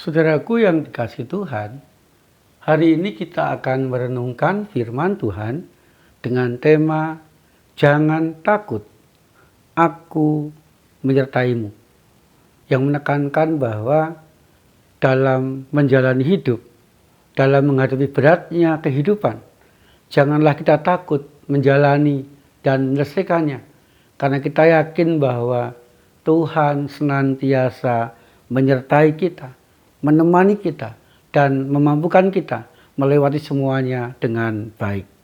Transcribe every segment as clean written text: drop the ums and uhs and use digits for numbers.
Saudaraku yang dikasihi Tuhan, hari ini kita akan merenungkan firman Tuhan dengan tema Jangan takut, aku menyertaimu. Yang menekankan bahwa dalam menjalani hidup, dalam menghadapi beratnya kehidupan, janganlah kita takut menjalani dan menyelesaikannya. Karena kita yakin bahwa Tuhan senantiasa menyertai kita, menemani kita, dan memampukan kita melewati semuanya dengan baik.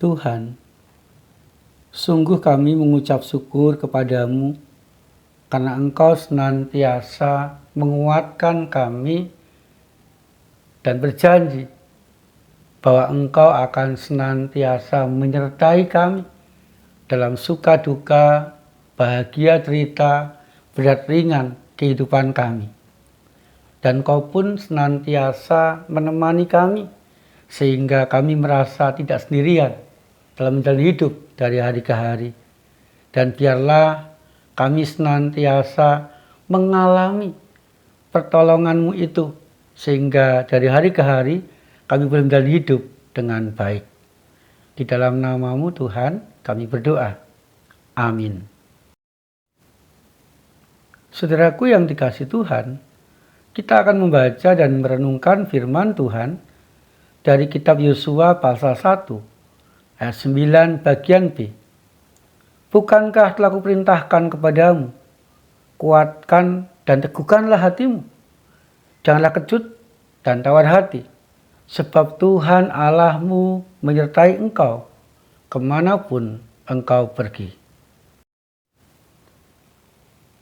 Tuhan, sungguh kami mengucap syukur kepadamu karena Engkau senantiasa menguatkan kami dan berjanji bahwa Engkau akan senantiasa menyertai kami dalam suka duka, bahagia cerita, berat ringan kehidupan kami. Dan Kau pun senantiasa menemani kami, sehingga kami merasa tidak sendirian dalam menjalani hidup dari hari ke hari. Dan biarlah kami senantiasa mengalami pertolongan-Mu itu, sehingga dari hari ke hari kami boleh menjalani hidup dengan baik. Di dalam nama-Mu Tuhan kami berdoa. Amin. Saudaraku yang dikasihi Tuhan, kita akan membaca dan merenungkan firman Tuhan dari kitab Yosua pasal 1 ayat 9 bagian B. Bukankah telah kuperintahkan kepadamu, kuatkan dan teguhkanlah hatimu. Janganlah kecut dan tawar hati, sebab Tuhan Allahmu menyertai engkau kemanapun engkau pergi.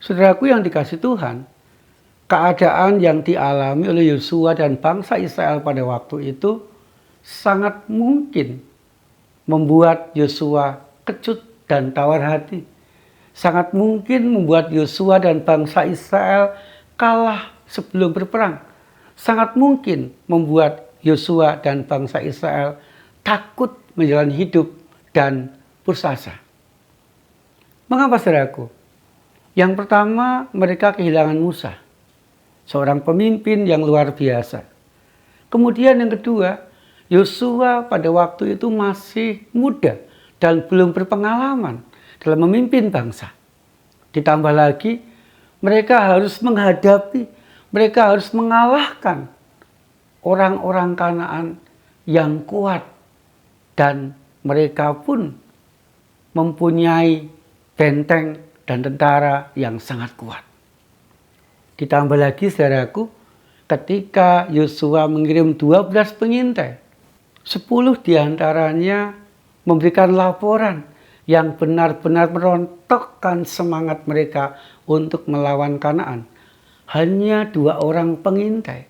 Saudaraku yang dikasihi Tuhan, keadaan yang dialami oleh Yosua dan bangsa Israel pada waktu itu sangat mungkin membuat Yosua kecut dan tawar hati. Sangat mungkin membuat Yosua dan bangsa Israel kalah sebelum berperang. Sangat mungkin membuat Yosua dan bangsa Israel takut menjalani hidup dan putus asa. Mengapa saudaraku? Yang pertama, mereka kehilangan Musa, seorang pemimpin yang luar biasa. Kemudian yang kedua, Yosua pada waktu itu masih muda dan belum berpengalaman dalam memimpin bangsa. Ditambah lagi, mereka harus mengalahkan orang-orang Kanaan yang kuat, dan mereka pun mempunyai benteng dan tentara yang sangat kuat. Ditambah lagi saudaraku, ketika Yosua mengirim 12 pengintai, 10 diantaranya memberikan laporan yang benar-benar merontokkan semangat mereka untuk melawan Kanaan. Hanya 2 orang pengintai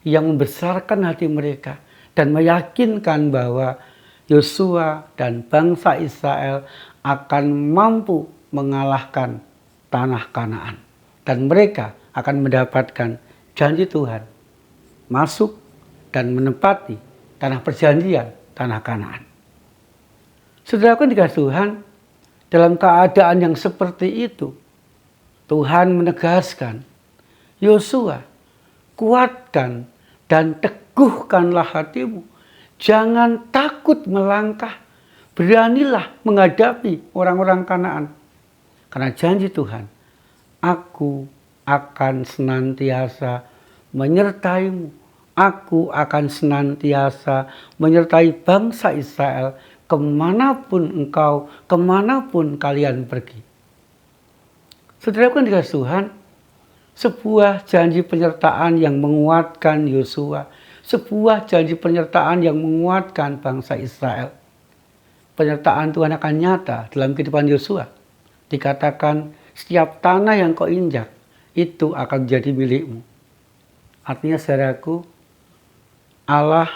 yang membesarkan hati mereka dan meyakinkan bahwa Yosua dan bangsa Israel akan mampu mengalahkan tanah Kanaan. Dan mereka akan mendapatkan janji Tuhan, masuk dan menempati tanah perjanjian, tanah Kanaan. Saudaraku yang dikasihi Tuhan, dalam keadaan yang seperti itu, Tuhan menegaskan, Yosua, kuatkan dan teguhkanlah hatimu. Jangan takut melangkah, beranilah menghadapi orang-orang Kanaan. Karena janji Tuhan, aku akan senantiasa menyertaimu. Aku akan senantiasa menyertai bangsa Israel kemanapun engkau, kemanapun kalian pergi. Saudaraku yang dikasihi Tuhan, sebuah janji penyertaan yang menguatkan Yosua, sebuah janji penyertaan yang menguatkan bangsa Israel. Penyertaan Tuhan akan nyata dalam kehidupan Yosua. Dikatakan setiap tanah yang kau injak itu akan menjadi milikmu. Artinya saudaraku, Allah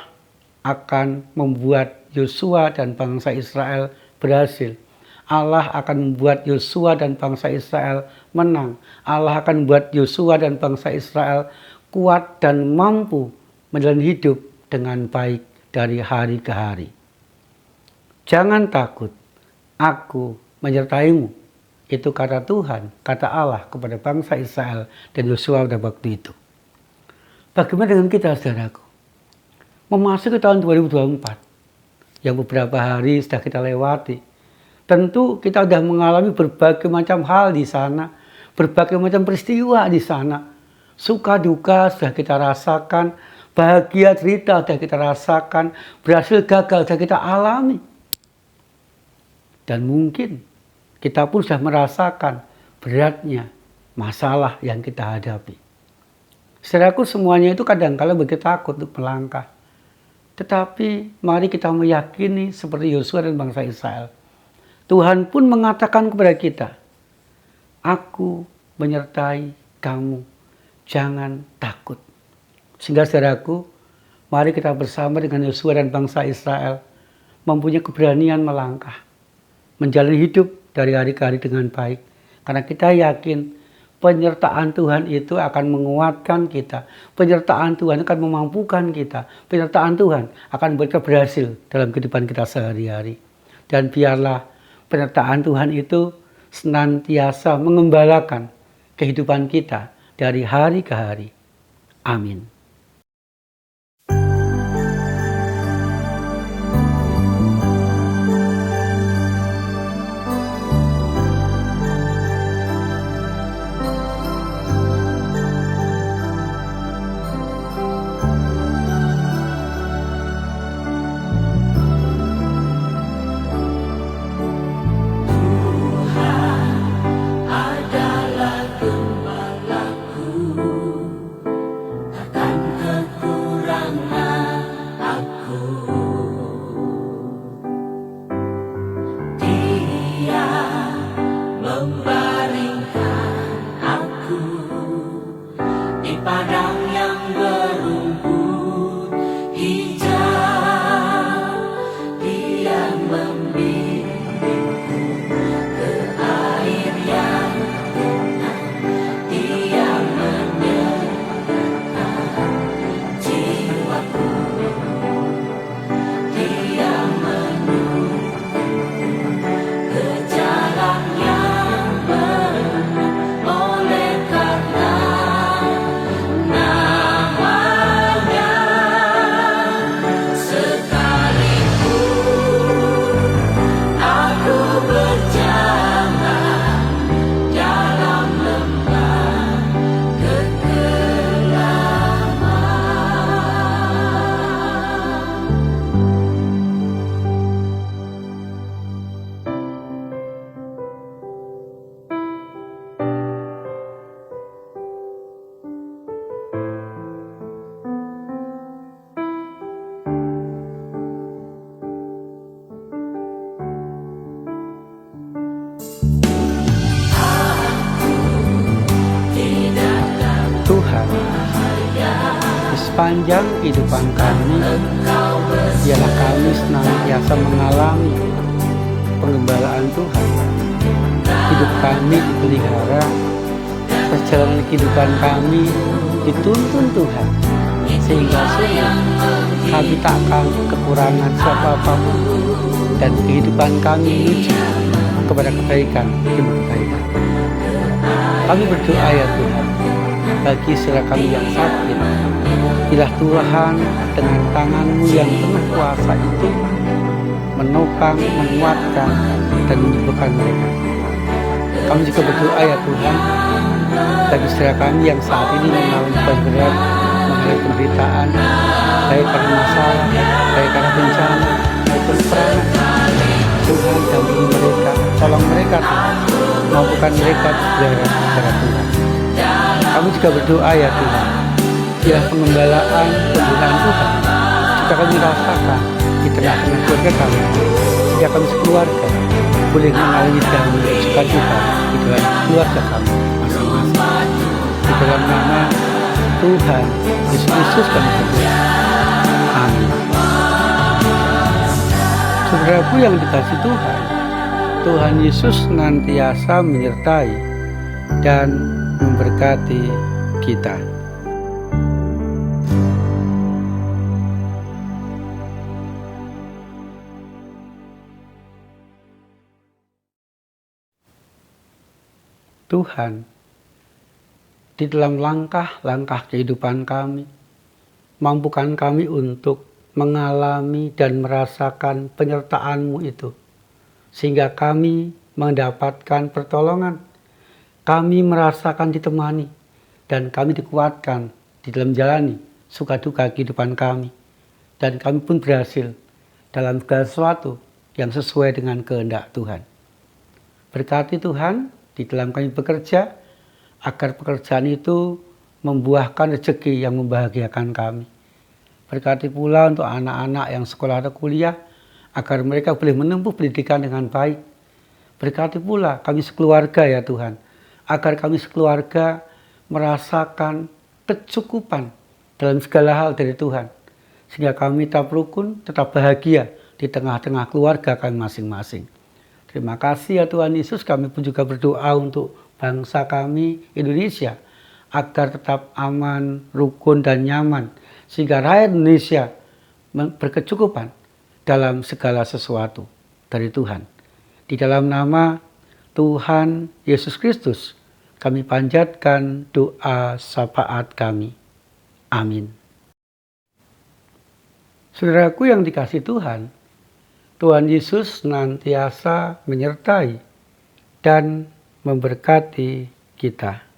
akan membuat Yosua dan bangsa Israel berhasil. Allah akan membuat Yosua dan bangsa Israel menang. Allah akan membuat Yosua dan bangsa Israel kuat dan mampu menjalani hidup dengan baik dari hari ke hari. Jangan takut, aku menyertaimu. Itu kata Tuhan, kata Allah kepada bangsa Israel dan Yosua pada waktu itu. Bagaimana dengan kita, saudaraku? Memasuki tahun 2024, yang beberapa hari sudah kita lewati. Tentu kita sudah mengalami berbagai macam hal di sana, berbagai macam peristiwa di sana. Suka duka sudah kita rasakan, bahagia cerita sudah kita rasakan, berhasil gagal sudah kita alami. Dan mungkin kita pun sudah merasakan beratnya masalah yang kita hadapi. Saudaraku, semuanya itu kadang-kala begitu takut untuk melangkah. Tetapi mari kita meyakini seperti Yosua dan bangsa Israel. Tuhan pun mengatakan kepada kita, aku menyertai kamu, jangan takut. Sehingga saudaraku, mari kita bersama dengan Yosua dan bangsa Israel mempunyai keberanian melangkah, menjalani hidup dari hari ke hari dengan baik. Karena kita yakin penyertaan Tuhan itu akan menguatkan kita. Penyertaan Tuhan akan memampukan kita. Penyertaan Tuhan akan membuat kita berhasil dalam kehidupan kita sehari-hari. Dan biarlah penyertaan Tuhan itu senantiasa mengembalakan kehidupan kita dari hari ke hari. Amin. Tuhan, di sepanjang kehidupan kami, biarlah kami senantiasa mengalami pengembalaan Tuhan. Hidup kami dipelihara, perjalanan kehidupan kami dituntun Tuhan, sehingga sungguh kami tak akan kekurangan siapa-siapa, dan kehidupan kami menuju kepada kebaikan demi kebaikan. Kami berdoa ya Tuhan, bagi saudara kami yang sakit, biarlah Tuhan dengan tangan-Mu yang penuh kuasa itu menopang, menguatkan, dan menyembuhkan mereka. Kami juga berdoa ya Tuhan, bagi saudara kami yang saat ini mengalami berat, mengalami penderitaan, baik karena masalah, baik karena bencana, maupun peperangan. Tuhan dampingi mereka, tolong mereka Tuhan, mampukan mereka bergerak kepada Tuhan. Kami juga berdoa ya Tuhan, biar pengembalaan, pembinaan Tuhan juga kami rasakan di tengah-tengah keluarga kami, sehingga kami sekeluarga boleh mengalami damai sukacita di dalam keluarga kami masing-masing. Di dalam nama Tuhan Yesus Kristus kami berdoa. Amin. Saudaraku yang dikasihi Tuhan, Tuhan Yesus senantiasa menyertai dan memberkati kita. Tuhan, di dalam langkah-langkah kehidupan kami, mampukan kami untuk mengalami dan merasakan penyertaan-Mu itu, sehingga kami mendapatkan pertolongan. Kami merasakan ditemani, dan kami dikuatkan di dalam jalani suka duka kehidupan kami. Dan kami pun berhasil dalam segala sesuatu yang sesuai dengan kehendak Tuhan. Berkati Tuhan di dalam kami bekerja, agar pekerjaan itu membuahkan rezeki yang membahagiakan kami. Berkati pula untuk anak-anak yang sekolah atau kuliah, agar mereka boleh menempuh pendidikan dengan baik. Berkati pula kami sekeluarga ya Tuhan, agar kami sekeluarga merasakan kecukupan dalam segala hal dari Tuhan. Sehingga kami tetap rukun, tetap bahagia di tengah-tengah keluarga kami masing-masing. Terima kasih ya Tuhan Yesus, kami pun juga berdoa untuk bangsa kami Indonesia, agar tetap aman, rukun, dan nyaman. Sehingga rakyat Indonesia berkecukupan dalam segala sesuatu dari Tuhan. Di dalam nama Tuhan Yesus Kristus, kami panjatkan doa syafaat kami. Amin. Saudaraku yang dikasihi Tuhan, Tuhan Yesus senantiasa menyertai dan memberkati kita.